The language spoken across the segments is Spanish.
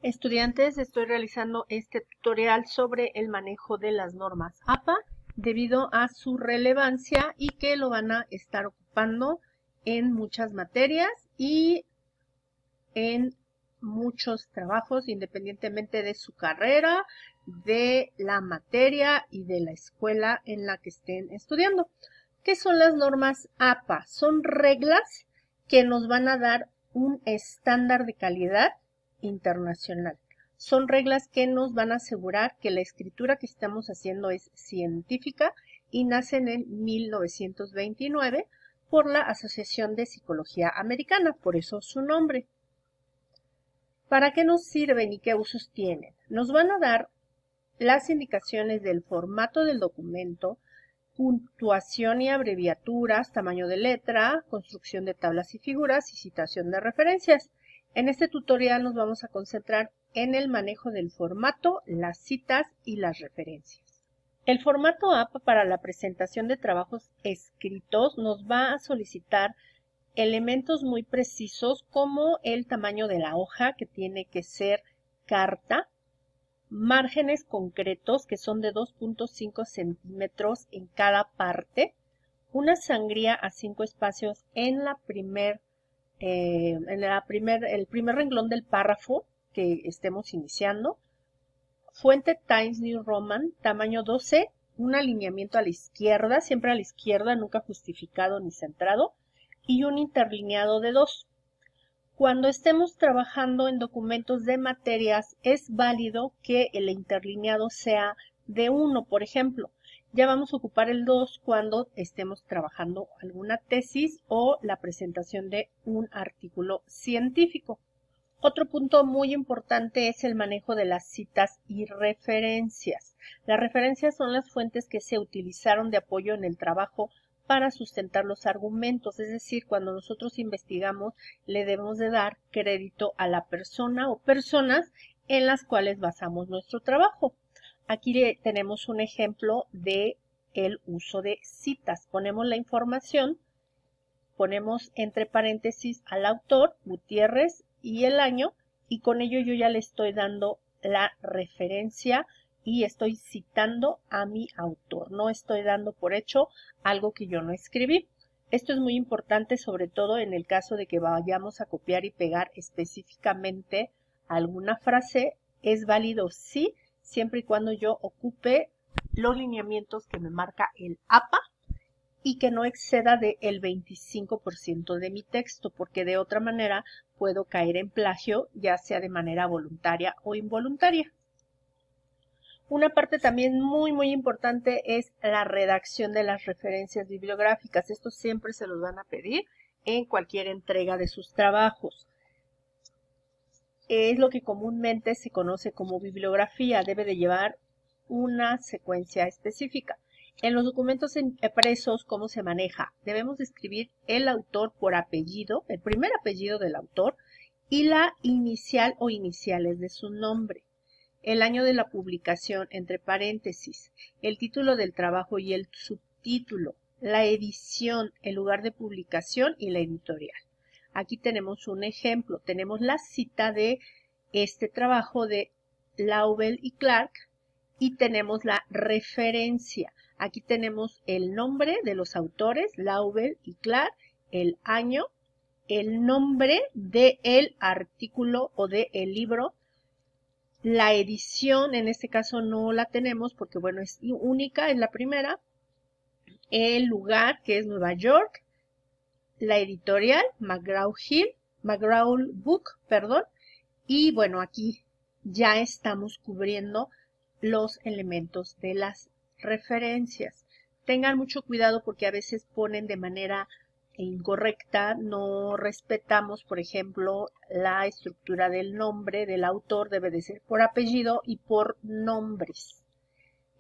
Estudiantes, estoy realizando este tutorial sobre el manejo de las normas APA debido a su relevancia y que lo van a estar ocupando en muchas materias y en muchos trabajos, independientemente de su carrera, de la materia y de la escuela en la que estén estudiando. ¿Qué son las normas APA? Son reglas que nos van a dar un estándar de calidad internacional. Son reglas que nos van a asegurar que la escritura que estamos haciendo es científica y nacen en 1929 por la Asociación de Psicología Americana, por eso su nombre. ¿Para qué nos sirven y qué usos tienen? Nos van a dar las indicaciones del formato del documento, puntuación y abreviaturas, tamaño de letra, construcción de tablas y figuras y citación de referencias. En este tutorial nos vamos a concentrar en el manejo del formato, las citas y las referencias. El formato APA para la presentación de trabajos escritos nos va a solicitar elementos muy precisos como el tamaño de la hoja, que tiene que ser carta, márgenes concretos que son de 2.5 centímetros en cada parte, una sangría a 5 espacios en el primer renglón del párrafo que estemos iniciando, fuente Times New Roman, tamaño 12, un alineamiento a la izquierda, siempre a la izquierda, nunca justificado ni centrado, y un interlineado de 2. Cuando estemos trabajando en documentos de materias, es válido que el interlineado sea de 1, por ejemplo. Ya vamos a ocupar el 2 cuando estemos trabajando alguna tesis o la presentación de un artículo científico. Otro punto muy importante es el manejo de las citas y referencias. Las referencias son las fuentes que se utilizaron de apoyo en el trabajo para sustentar los argumentos, es decir, cuando nosotros investigamos le debemos de dar crédito a la persona o personas en las cuales basamos nuestro trabajo. Aquí tenemos un ejemplo de el uso de citas. Ponemos la información, ponemos entre paréntesis al autor, Gutiérrez, y el año, y con ello yo ya le estoy dando la referencia y estoy citando a mi autor. No estoy dando por hecho algo que yo no escribí. Esto es muy importante, sobre todo en el caso de que vayamos a copiar y pegar específicamente alguna frase. Es válido, sí, siempre y cuando yo ocupe los lineamientos que me marca el APA y que no exceda del 25% de mi texto, porque de otra manera puedo caer en plagio, ya sea de manera voluntaria o involuntaria. Una parte también muy importante es la redacción de las referencias bibliográficas. Esto siempre se los van a pedir en cualquier entrega de sus trabajos. Es lo que comúnmente se conoce como bibliografía. Debe de llevar una secuencia específica. En los documentos impresos, ¿cómo se maneja? Debemos escribir el autor por apellido, el primer apellido del autor y la inicial o iniciales de su nombre. El año de la publicación, entre paréntesis, el título del trabajo y el subtítulo, la edición, el lugar de publicación y la editorial. Aquí tenemos un ejemplo, tenemos la cita de este trabajo de Laubel y Clark y tenemos la referencia. Aquí tenemos el nombre de los autores, Laubel y Clark, el año, el nombre del artículo o del libro. La edición, en este caso no la tenemos porque, bueno, es única, es la primera. El lugar, que es Nueva York. La editorial, McGraw Book, perdón. Y, bueno, aquí ya estamos cubriendo los elementos de las referencias. Tengan mucho cuidado porque a veces ponen de manera incorrecta, no respetamos, por ejemplo, la estructura del nombre del autor, debe de ser por apellido y por nombres,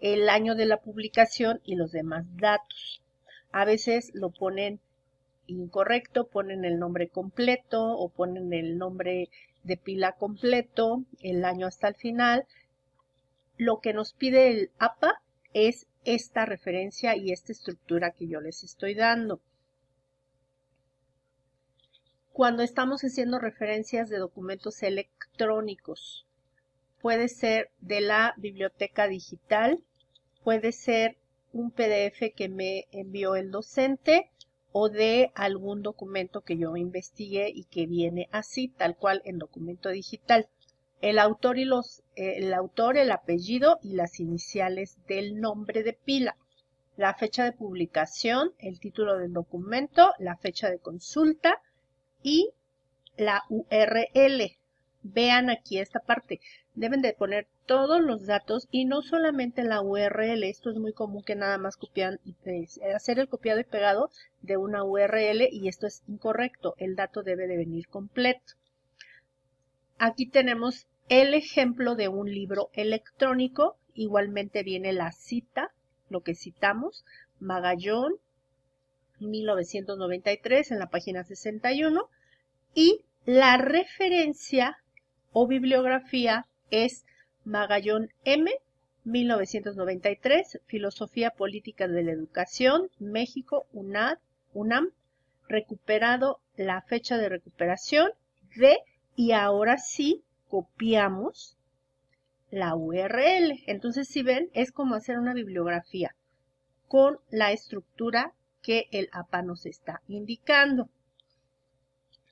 el año de la publicación y los demás datos. A veces lo ponen incorrecto, ponen el nombre completo o ponen el nombre de pila completo, el año hasta el final. Lo que nos pide el APA es esta referencia y esta estructura que yo les estoy dando. Cuando estamos haciendo referencias de documentos electrónicos, puede ser de la biblioteca digital, puede ser un PDF que me envió el docente o de algún documento que yo investigué y que viene así, tal cual en documento digital. El autor el apellido y las iniciales del nombre de pila. La fecha de publicación, el título del documento, la fecha de consulta y la URL. Vean aquí esta parte. Deben de poner todos los datos y no solamente la URL. Esto es muy común que nada más copian y hacer el copiado y pegado de una URL y esto es incorrecto. El dato debe de venir completo. Aquí tenemos el ejemplo de un libro electrónico. Igualmente viene la cita, lo que citamos, Magallón, 1993, en la página 61. Y la referencia o bibliografía es Magallón M, 1993, Filosofía Política de la Educación, México, UNAM, recuperado la fecha de recuperación de, y ahora sí copiamos la URL. Entonces, si ven, es como hacer una bibliografía con la estructura que el APA nos está indicando.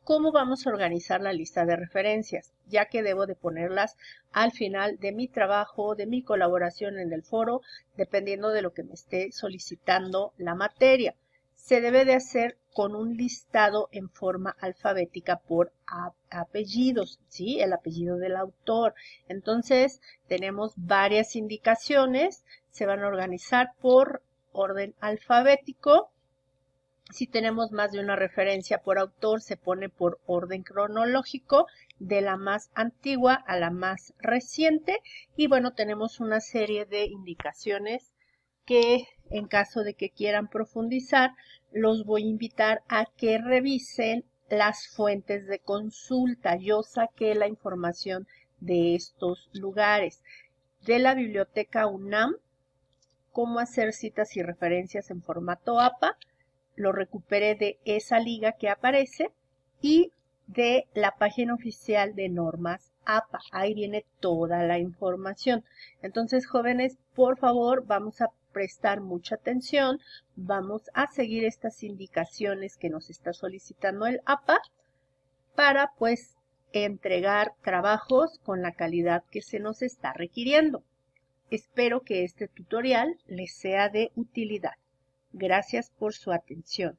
¿Cómo vamos a organizar la lista de referencias? Ya que debo de ponerlas al final de mi trabajo, de mi colaboración en el foro, dependiendo de lo que me esté solicitando la materia. Se debe de hacer con un listado en forma alfabética por apellidos, ¿sí? El apellido del autor. Entonces, tenemos varias indicaciones. Se van a organizar por orden alfabético. Si tenemos más de una referencia por autor, se pone por orden cronológico, de la más antigua a la más reciente. Y bueno, tenemos una serie de indicaciones que en caso de que quieran profundizar, los voy a invitar a que revisen las fuentes de consulta. Yo saqué la información de estos lugares. De la biblioteca UNAM, cómo hacer citas y referencias en formato APA. Lo recuperé de esa liga que aparece y de la página oficial de normas APA. Ahí viene toda la información. Entonces, jóvenes, por favor, vamos a prestar mucha atención. Vamos a seguir estas indicaciones que nos está solicitando el APA para, pues, entregar trabajos con la calidad que se nos está requiriendo. Espero que este tutorial les sea de utilidad. Gracias por su atención.